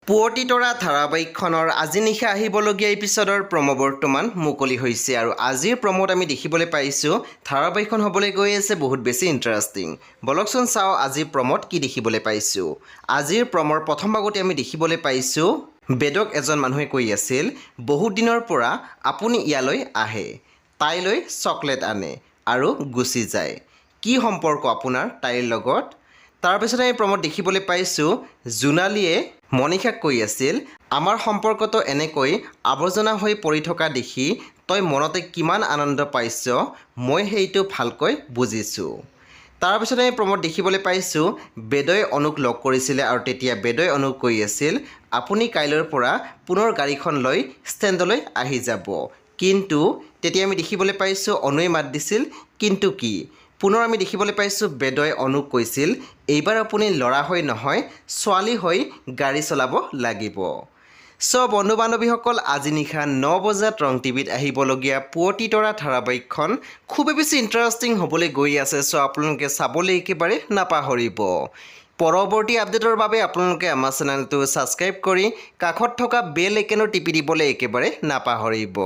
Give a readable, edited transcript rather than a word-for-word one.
পুৱতি তৰা ধাৰাবাহিকখনৰ আজি নিশা আহিবলগীয়া এপিছডৰ প্ৰম' বৰ্তমান মুকলি হৈছে আৰু আজিৰ প্ৰম'ত আমি দেখিবলৈ পাইছোঁ ধাৰাবাহিকখন হ'বলৈ গৈ আছে বহুত বেছি ইণ্টাৰেষ্টিং। বলকচোন চাওঁ আজিৰ প্ৰম'ত কি দেখিবলৈ পাইছোঁ। আজিৰ প্ৰম'ৰ প্ৰথম ভাগতে আমি দেখিবলৈ পাইছোঁ বেদক এজন মানুহে কৈ আছিল বহুত দিনৰ পৰা আপুনি ইয়ালৈ আহে, তাইলৈ চকলেট আনে আৰু গুচি যায়। কি সম্পৰ্ক আপোনাৰ তাইৰ লগত? তাৰপিছত আমি প্ৰম'ত দেখিবলৈ পাইছোঁ জোনালীয়ে মনিষাক কৈ আছিল আমাৰ সম্পৰ্কটো এনেকৈ আৱৰ্জনা হৈ পৰি থকা দেখি তই মনতে কিমান আনন্দ পাইছ মই সেইটো ভালকৈ বুজিছোঁ। তাৰপিছত আমি প্ৰম'ত দেখিবলৈ পাইছোঁ বেদই অনুক লগ কৰিছিলে আৰু তেতিয়া বেদই অনুক কৈ আছিল আপুনি কাইলৈৰ পৰা পুনৰ গাড়ীখন লৈ ষ্টেণ্ডলৈ আহি যাব। কিন্তু তেতিয়া আমি দেখিবলৈ পাইছোঁ অনুৱে মাত দিছিল কিন্তু কি? পুনৰ আমি দেখিবলৈ পাইছোঁ বেদই অনুক কৈছিল এইবাৰ আপুনি ল'ৰা হৈ নহয় ছোৱালী হৈ গাড়ী চলাব লাগিব। বন্ধু বান্ধৱীসকল আজি নিশা 9 বজাত ৰং টিভিত আহিবলগীয়া পুৱতি তৰা ধাৰাবাহিকখন খুবেই বেছি ইণ্টাৰেষ্টিং হ'বলৈ গৈ আছে। আপোনালোকে চাবলৈ একেবাৰে নাপাহৰিব। পৰৱৰ্তী আপডেটৰ বাবে আপোনালোকে আমাৰ চেনেলটো ছাবস্ক্ৰাইব কৰি কাষত থকা বেল আইকনো টিপি দিবলৈ একেবাৰে নাপাহৰিব।